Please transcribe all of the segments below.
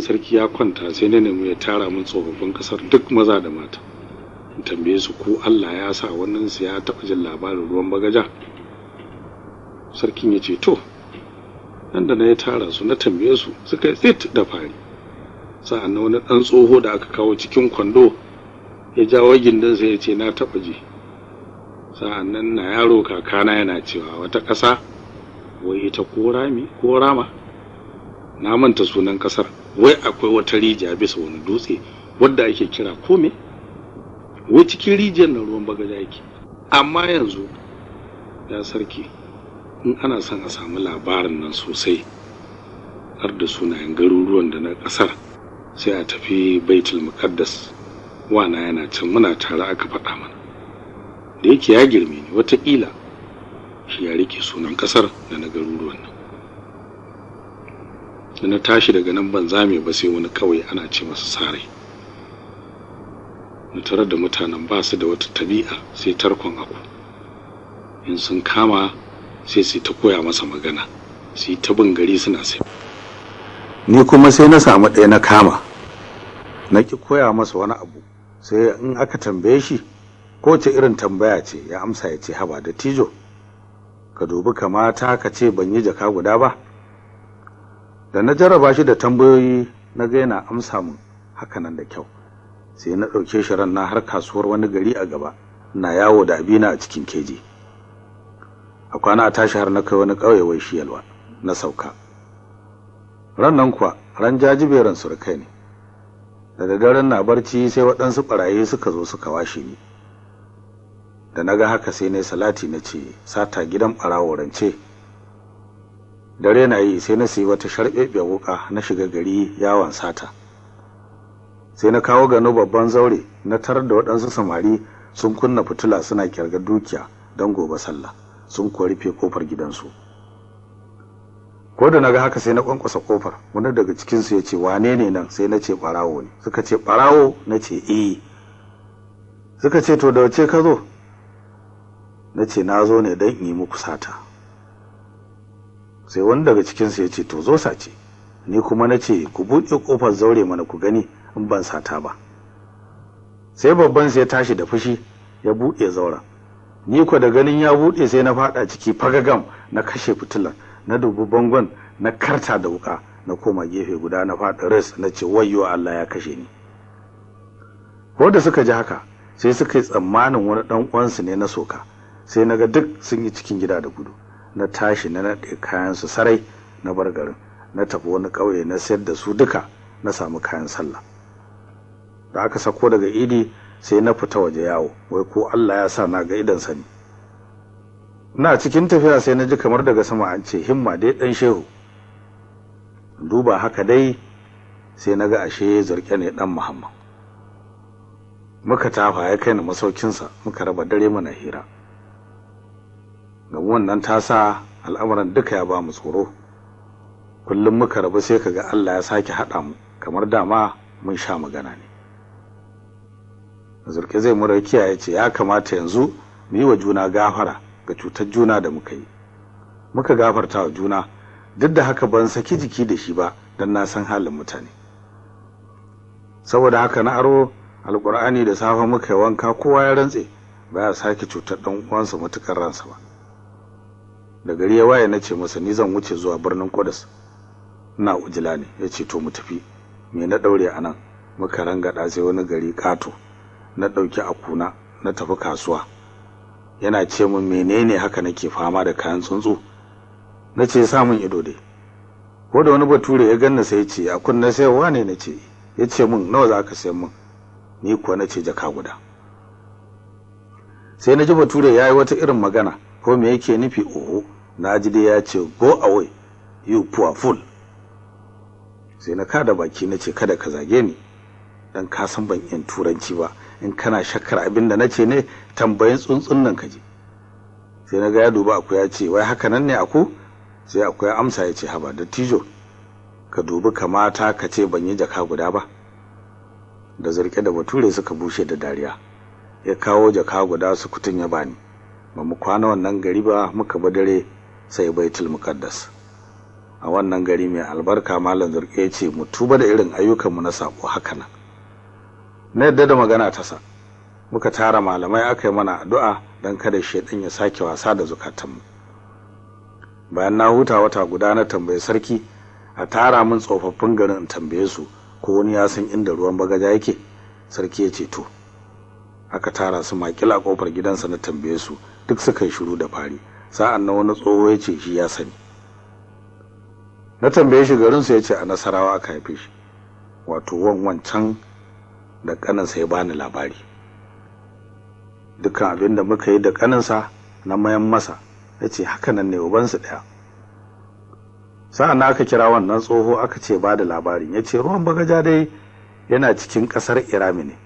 sarki ya kwanta sai na nemi ya tara min tsofaffin kasar duk maza da mata, in tambaye su ko Allah ya sa wannan su ya taɓa jin labarin ruwan bagaja. Sarkin ya ce to, nan da na ya tara su na tambaye su suka yi tsit da fari. Sa'an nan wani ɗan tsoho da aka kawo cikin kwando ya jawo gindinsa ya ce na taɓa ji. Sa'an nan na yaro kakana yana cewa wata ƙasa wai ita ko rami ko rama, na manta sunan ƙasar, wai akwai wata rijiya bisa wani dutse wadda ake kira kome, wai cikin rijiyar na ruwan bagaja yake. Amma yanzu ya sarki, in ana son a samu labarin nan sosai har da sunayen garuruwan da na ƙasar, sai a tafi Baitul Muqaddas. Wana yana can muna tare aka faɗa mana, da yake ya girme ni wataƙila shi ya rike sunan ƙasar da na garuruwan nan. Da na tashi daga nan ban zame ba sai wani kawai ana ce masa Sarai. Na tarar da mutanen ba su da wata tabi'a sai tarkon aku. In sun kama sai su ta koya masa magana, su yi ta bin gari suna sai. Ni kuma sai na samu ɗaya na kama, na ki koya masa wani abu, sai in aka tambaye shi ko ce irin tambaya ce ya amsa ya ce haba da tijo, ka dubi kamata ka ce ban yi jaka guda ba. Da na jarraba shi da tambayoyi na ga yana amsa mun hakanan da kyau, sai na ɗauke shi ran na har kasuwar wani gari a gaba, na yawo da abina a cikin keji. A kwana a tashi har na kai wani ƙauye wai shi Yalwa na sauka. Ran nan kuwa ran jajiberan surukai ne. Da daddaren na barci sai waɗansu ɓarayi suka zo suka washe ni. Da na ga haka sai ne salati na ce sata gidan ɓarawo rance. Dare na yi sai na sayi wata sharɓeɓɓiyar wuƙa na shiga gari yawon sata. Sai na kawo gano babban zaure na tarar da waɗansu samari sun kunna fitila suna ƙyargar dukiya don gobe sallah, sun kuwa rufe ƙofar gidansu. Ko da naga haka sai na kwankwasa kofar, wani daga cikin su yace wane ne nan? Sai na ce barawo ne. Suka ce barawo? Na ce eh. Suka ce to da wace ka zo? Na ce na zo ne don in yi muku sata. Sai wani daga cikin su yace to zo sace. Ni kuma na ce ku buɗe kofar zaure mana ku gani in ban sata ba. Sai babban sai ya tashi da fushi ya buɗe zauren. Ni ko da ganin ya buɗe sai na faɗa ciki fagagam na kashe fitilar. Na dubi bangon na karta da wuka na koma gefe guda na faɗa res na ce wayyo Allah ya kashe ni. Ko da suka ji haka sai suka yi tsammanin wani ɗan uwansu ne na soka, sai naga duk sun yi cikin gida da gudu. Na tashi na naɗe kayan su sarai na bar garin, na tafi wani ƙauye na sayar da su duka na samu kayan sallah. Da aka sako daga idi sai na fita waje yawo, wai ko Allah ya sa na ga idan sani. Ina cikin tafiya sai na ji kamar daga sama an ce himma dai dan shehu. Duba haka dai sai na ga ashe zurke ne dan Muhammad. Muka tafa ya kai na masaukinsa muka raba dare mana hira. Ga wannan ta sa al'amuran duka ya ba mu tsoro. Kullum muka rabu sai kaga Allah ya sake haɗa mu kamar dama mun sha magana ne. Zurke zai mu rakiya ya ce ya kamata yanzu mu yi wa juna gafara ga cutar juna da muka yi. Muka gafarta wa juna, duk da haka ban saki jiki da shi ba don na san halin mutane. Saboda haka na aro alƙur'ani da safe muka yi wanka, kowa ya rantse ba ya sake cutar ɗan uwansa matukar ransa ba. Da gari ya waye na ce masa ni zan wuce zuwa birnin Qudus, ina ujila ne. Ya ce to mu tafi. Me na daure a nan? Muka rangada sai wani gari kato, na ɗauki akuna na tafi kasuwa. Yana ce min menene haka nake fama da kayan tsuntsu? Na ce samun ido dai. Ko da wani bature ya ganna sai ya ce a kunna sayarwa ne? Na ce. Ya ce min nawa za ka sayar min? Ni kuwa na ce jaka guda. Sai na ji bature ya yi wata irin magana, ko me yake nufi oho. Na ji dai ya ce go away you poor fool. Sai na kada baki na ce kada ka zage ni, dan ka san ban yin turanci ba. In kana shakkar abin da nace ne tambayin tsuntsun nan kaje. Sai na ga ya duba aku ya ce wai haka nan ne aku? Sai aku ya amsa ya ce haba da tijo, ka dubi kamata ka ce ban yi jaka guda ba. Da zurke da bature suka bushe da dariya. Ya kawo jaka guda su kutun ya bani. Ba mu kwana wannan gari ba muka ba dare sai Baitul Muqaddas. a wannan gari mai albarka malam Zurke ya ce mu tuba da irin ayyukanmu na sabo haka nan. Na yadda da magana ta sa muka tara malamai aka yi mana addu'a don kada shedan ya sake wasa da zukatanmu. Bayan na huta wata guda na tambaye sarki a tara min tsofaffin garin in tambaye su ko wani ya san inda ruwan bagaja yake. Sarki ya ce to. Aka tara su makila kofar gidansa na tambaye su duk suka yi shiru da fari. Sa'an nan wani tsoho ya ce shi ya sani. Na tambaye shi garinsu ya ce a Nasarawa aka haife shi, wato wancan da ƙaninsa ya bani labari. Dukkan abin da muka yi da ƙaninsa na mayan masa ya ce haka nan ne ubansu ɗaya. Sa'an nan aka kira wannan tsoho aka ce ba da labarin, ya ce ruwan bagaja dai yana cikin ƙasar Irami ne.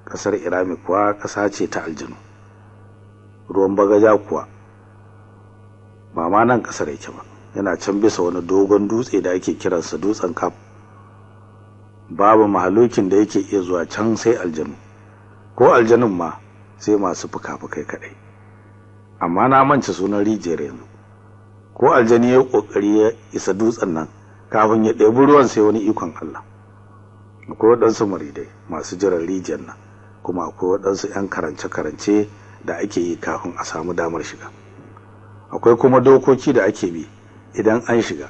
Ƙasar Irami kuwa ƙasa ce ta aljanu. Ruwan bagaja kuwa ba ma nan ƙasar yake ba, yana can bisa wani dogon dutse da ake kiransa dutsen Kaf. Babu mahalukin da yake iya zuwa can sai aljanu, ko aljanun ma sai masu fuka-fukai kaɗai. Amma na manta sunan rijiyar yanzu. Ko aljani ya ƙoƙari ya isa dutsen nan kafin ya ɗebi ruwan sai wani ikon Allah. Akwai waɗansu muridai masu jiran rijiyar nan, kuma akwai waɗansu 'yan karance-karance da ake yi kafin a samu damar shiga. Akwai kuma dokoki da ake bi idan an shiga,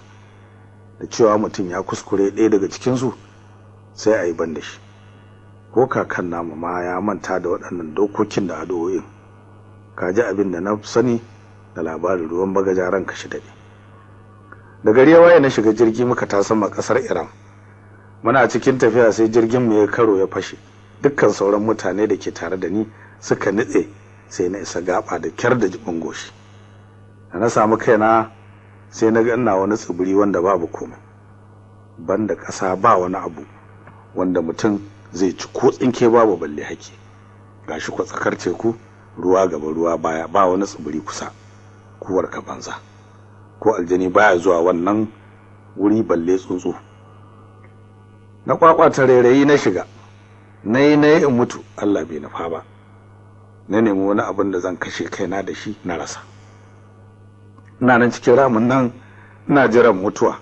da cewa mutum ya kuskure ɗaya daga cikinsu sai a yi ban da shi. Ko kakan namu ma ya manta da waɗannan dokokin da addu'o'in. Ka ji abin da na sani da labarin ruwan bagaja ranka shi daɗe. Da gari ya waye na shiga jirgi muka tasamma ƙasar Iran. Muna cikin tafiya sai jirgin mu ya karo ya fashe. Dukkan sauran mutane da ke tare da ni suka nitse, sai na isa gaba da kyar da jibin goshi. Da na samu kaina sai na ga ina wani tsibiri wanda babu komai, banda ƙasa ba wani abu wanda mutum zai ci ko tsinke babu balle haki. Gashi ko tsakar teku, ruwa gaba ruwa baya, ba wani tsibiri kusa. Kuwar ka banza, ko aljani baya zuwa wannan wuri balle tsuntsu. Na kwakwata rairayi na shiga, nayi in mutu, Allah bai nufa ba. Na nemi wani abin da zan kashe kaina da shi na rasa. Ina nan cikin ramin nan ina jiran mutuwa,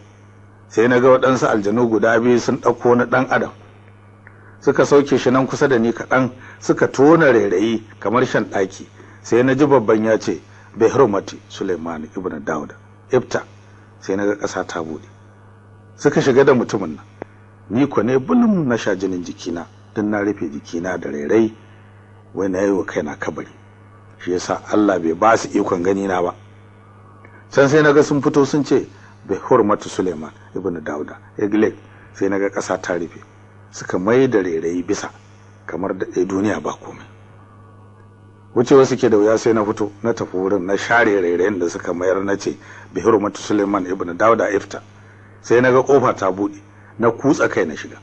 sai na ga waɗansu aljanu guda biyu sun ɗauko na ɗan adam. Suka sauke shi nan kusa da ni kaɗan, suka tona rairayi kamar shan ɗaki. Sai na ji babban ya ce bai hurmati Suleiman ibn Dawud ifta. Sai na ga ƙasa ta buɗe, suka shiga da mutumin nan. Ni ko ne bulum na sha jinin jikina, don na rufe jikina da rairai, wai na yi wa kaina kabari. Shi yasa Allah bai ba su ikon gani na ba. Can sai naga sun fito sun ce bai hurmatu Suleiman ibn Dauda Eglek. Sai naga ƙasa ta rufe, suka mai da rairayi bisa kamar da duniya ba komai. Wucewa suke da wuya sai na fito na tafi wurin na share rairayin da suka mayar, na ce bai hurmatu Suleiman ibn Dauda ifta. Sai naga kofa ta buɗe, na kutsa kai na shiga.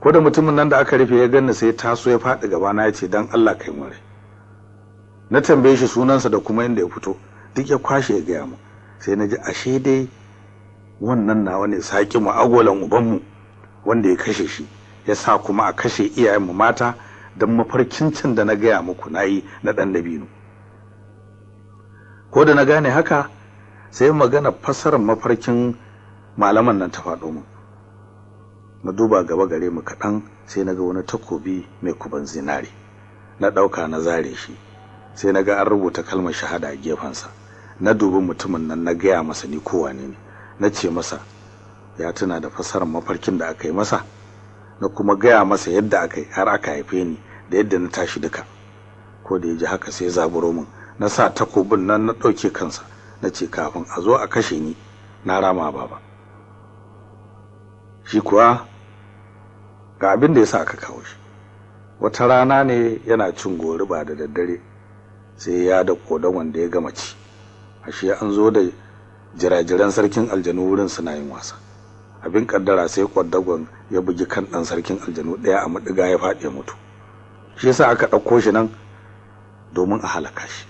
Ko da mutumin nan da aka rufe ya ganni sai taso ya faɗi gaba na, ya ce dan Allah kai mu rai. Na tambaye shi sunansa da kuma inda ya fito, duk ya kwashe ya gaya mu. Sai na ji ashe dai wannan nawa ne saki mu agolan ubanmu wanda ya kashe shi, ya sa kuma a kashe iyayenmu mata don mafarkin can da na gaya muku nayi na ɗan dabino. Ko da na gane haka sai magana fassarar mafarkin malaman nan ta faɗo mu. Na duba gaba gare mu kaɗan, sai na ga wani takobi mai kuban zinari. Na ɗauka na zare shi, sai na ga an rubuta kalmar shahada a gefensa. Na dubi mutumin nan na gaya masa ni kowane ne. Na ce masa ya tuna da fassarar mafarkin da aka yi masa, na kuma gaya masa yadda aka yi har aka haife ni da yadda na tashi duka. Ko da ya ji haka sai zaburo min, na sa takobin nan na ɗauke kansa, na ce kafin a zo a kashe ni na rama baba. Shi kuwa ga abin da ya sa aka kawo shi. Wata rana ne yana cin goriba da daddare, sai ya da kodan wanda ya gama ci. Ashe an zo da jirajiran sarkin aljanu wurin suna yin wasa. Abin kaddara sai kwaddagon ya bugi kan dan sarkin aljanu daya a madiga ya faɗi mutu. Shi yasa aka ɗauko shi nan domin a halaka shi.